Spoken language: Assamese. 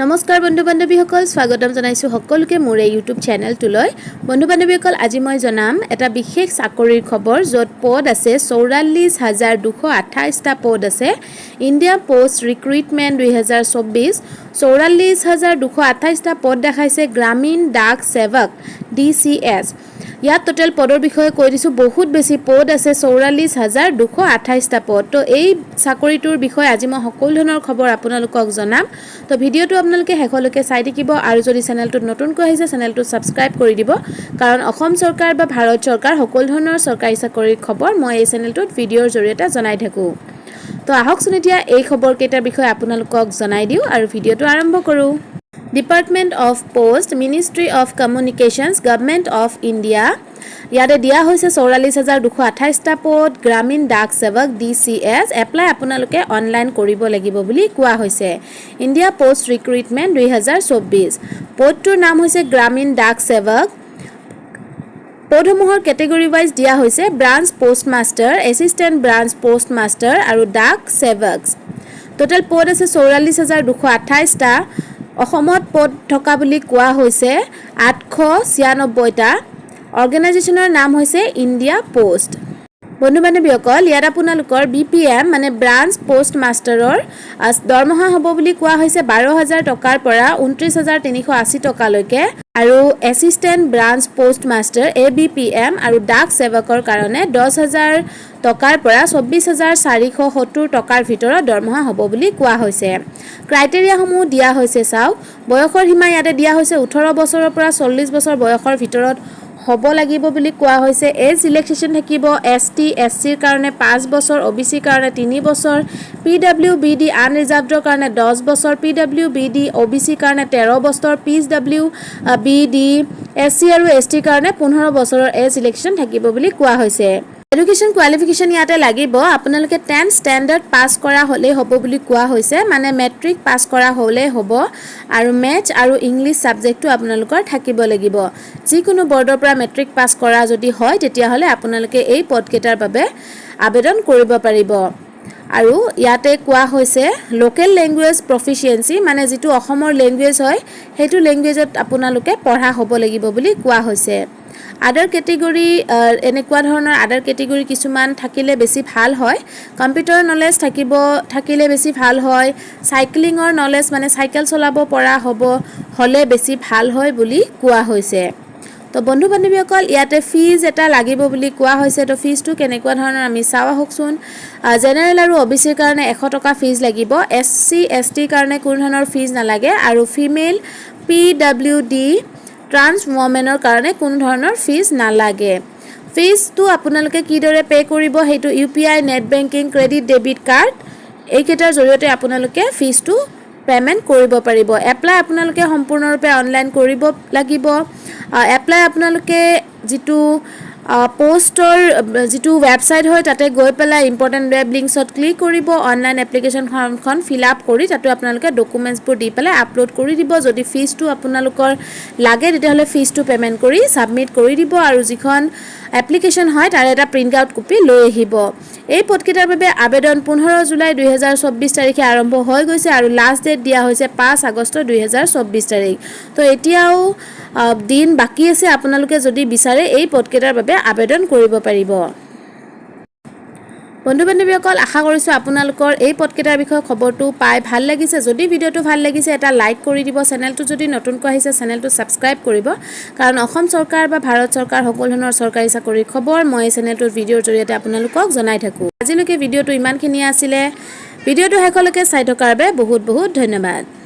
নমস্কাৰ বন্ধু বান্ধৱীসকল স্বাগতম জনাইছো সকলোকে মোৰ এই ইউটিউব চেনেলটোলৈ বন্ধু বান্ধৱীসকল আজি মই জনাম এটা বিশেষ চাকৰিৰ খবৰ য'ত পদ আছে 44228 টা পদ আছে ইণ্ডিয়া পোষ্ট ৰিক্ৰুটমেণ্ট 2024 44228 টা পদ দেখাইছে গ্ৰামীণ ডাক সেৱক DCS ইয়াত টোটাল পদৰ বিষয়ে কৈ দিছো বহুত বেছি পদ আছে 44228 টা পদ তো এই চাকৰিটোৰ বিষয়ে আজি মই সকলো ধৰণৰ খবৰ আপোনালোকক জনাম তো ভিডিওটো আপোনালোকে হেকলৈকে চাই থাকিব আৰু যদি চেনেলটোত নতুনকৈ আহিছে চেনেলটো সাবস্ক্ৰাইব কৰি দিব কাৰণ অসম চৰকাৰ বা ভাৰত চৰকাৰ সকলো ধৰণৰ চৰকাৰী চাকৰিৰ খবৰ মই এই চেনেলটোত ভিডিওৰ জৰিয়তে জনাই থাকো তো আহকচোন এতিয়া এই খবৰ কেইটাৰ বিষয়ে আপোনালোকক জনাই দিও আৰু ভিডিওটো আৰম্ভ কৰো Department of Post, Ministry of Communications, Government of India. ইয়াতে দিয়া হৈছে 44228 টা পদ গ্ৰামীণ ডাক সেৱক DCS এপ্লাই আপোনালোকে অনলাইন কৰিব লাগিব বুলি কোৱা হৈছে ইণ্ডিয়া পোষ্ট ৰিক্ৰুটমেণ্ট 2024 পদটোৰ নাম হৈছে গ্ৰামীণ ডাক সেৱক পদসমূহৰ কেটেগৰি ওয়াইজ দিয়া হৈছে branch postmaster assistant branch postmaster আৰু ডাক সেৱক টোটাল পদ আছে 44228 টা অসমত পদ থকা বুলি কোৱা হৈছে 896 টা অৰ্গানাইজেচনৰ নাম হৈছে ইণ্ডিয়া পোষ্ট বন্ধু বান্ধৱীসকল ইয়াত আপোনালোকৰ BPM মানে ব্ৰাঞ্চ পোষ্ট মাষ্টাৰৰ দৰমহা হ'ব বুলি কোৱা হৈছে 12000 টকাৰ পৰা 29380 টকালৈকে আৰু assistant branch post master ABPM আৰু ডাক সেৱকৰ কাৰণে 10000 টকাৰ পৰা 24470 টকাৰ ভিতৰত দৰমহা হ'ব বুলি কোৱা হৈছে ক্ৰাইটেৰিয়া সমূহ দিয়া হৈছে চাও বয়সৰ সীমা ইয়াতে দিয়া হৈছে 18 বছৰৰ পৰা 40 বছৰ বয়সৰ ভিতৰত হ'ব লাগিব বুলি কোৱা হৈছে এজ ৰিলেক্সেশন থাকিব ST SC ৰ কাৰণে 5 বছৰ OBC ৰ কাৰণে 3 বছৰ PWBD আনৰিজাৰ্ভডৰ কাৰণে 10 বছৰ PWBD OBC ৰ কাৰণে 13 বছৰ PWBD SC আৰু ST ৰ কাৰণে 15 বছৰৰ এজ ৰিলেক্সেশন থাকিব বুলি কোৱা হৈছে এডুকেশন কোৱালিফিকেশন ইয়াতে লাগিব আপোনালোকে 10th স্ট্যান্ডাৰ্ড পাস কৰা হলে হ'ব বুলি কোৱা হৈছে মানে মেট্ৰিক পাস কৰা হলে হ'ব আৰু ম্যাথ আৰু ইংলিশ সাবজেক্টটো আপোনালোকৰ থাকিব লাগিব যিকোনো বৰ্ডৰ পৰা মেট্ৰিক পাস কৰা যদি হয় তেতিয়া হলে আপোনালোকে এই পদকেটাৰ বাবে আবেদন কৰিব পাৰিব আৰু ইয়াতে কোৱা হৈছে লোকেল ল্যাঙ্গুৱেজ প্ৰফিচিয়েন্সি মানে যেটো অসমৰ ল্যাঙ্গুৱেজ হয় হেতু ল্যাঙ্গুৱেজত আপোনালোকে পঢ়া হ'ব লাগিব বুলি কোৱা হৈছে আদাৰ কেটেগৰি এনেকুৱা ধৰণৰ আদাৰ কেটেগৰি কিছুমান থাকিলে বেছি ভাল হয় কম্পিউটাৰ নলেজ থাকিলে বেছি ভাল হয় সাইক্লিঙৰ নলেজ মানে সাইকেল চলাব পৰা হ'ব হলে বেছি ভাল হয় বুলি কোৱা হৈছে তো বন্ধু বান্ধৱীসকল ইয়াতে ফিজ এটা লাগিব বুলি কোৱা হৈছে তো ফিজটো কেনেকুৱা ধৰণৰ আমি চাও হকচোন জেনাৰেল আৰু OBC ৰ কাৰণে 100 টকা ফিজ লাগিব SC ST ৰ কাৰণে কোনো ধৰণৰ ফিজ নালাগে আৰু ফিমেল PWD ট্ৰান্স ওমেনৰ কাৰণে কোনো ধৰণৰ ফিজ নালাগে ফিজটো আপোনালোকে কিদৰে পে কৰিব হেতু UPI net banking credit debit card এই কেটাৰ জৰিয়তে আপোনালোকে ফিজটো পেমেন্ট কৰিব পাৰিব এপ্লাই আপোনালোকে সম্পূৰ্ণৰূপে অনলাইন কৰিব লাগিব এপ্লাই আপোনালোকে যেটো পোষ্টৰ যেটো ওয়েবসাইট হয় তাতে গৈ পেলাই ইম্পৰ্টেন্ট ওয়েব লিংকছত ক্লিক কৰিব অনলাইন এপ্লিকেশন ফৰ্মখন ফিল আপ কৰি তাতে আপোনালোকে ডকুমেন্টছবোৰ দি পেলাই আপলোড কৰি দিব যদি ফিজটো আপোনালোকৰ লাগে তেতিয়াহলে ফিজটো পেমেন্ট কৰি সাবমিট কৰি দিব আৰু যিখন এপ্লিকেশন হয় তাৰ এটা প্ৰিন্ট আউট কপি লৈ আহিব এই পদকেটাৰ বাবে আবেদন 15 জুলাই 2024 তাৰিখে আৰম্ভ হৈ গৈছে আৰু লাষ্ট ডেট দিয়া হৈছে 5 আগষ্ট 2024 তাৰিখ তো এতিয়াও দিন বাকি আছে আপোনালোকে যদি বিচাৰে এই পদকেটাৰ বাবে আবেদন কৰিব পাৰিব বন্ধু বান্ধৱীসকল আশা কৰিছো আপোনালোকৰ এই পদকেটাৰ বিষয়ে খবৰটো পাই ভাল লাগিছে যদি ভিডিওটো ভাল লাগিছে এটা লাইক কৰি দিব চেনেলটো যদি নতুনকৈ আহিছে চেনেলটো সাবস্ক্ৰাইব কৰিব কাৰণ অসম চৰকাৰ বা ভাৰত চৰকাৰ সকলো ধৰণৰ চৰকাৰী চাকৰিৰ খবৰ মই এই চেনেলটোৰ ভিডিওৰ জৰিয়তে আপোনালোকক জনাই থাকো আজিলৈকে ভিডিওটো ইমানখিনি আছিল ভিডিওটো হেকলৈকে চাই থকাৰ বাবে বহুত বহুত ধন্যবাদ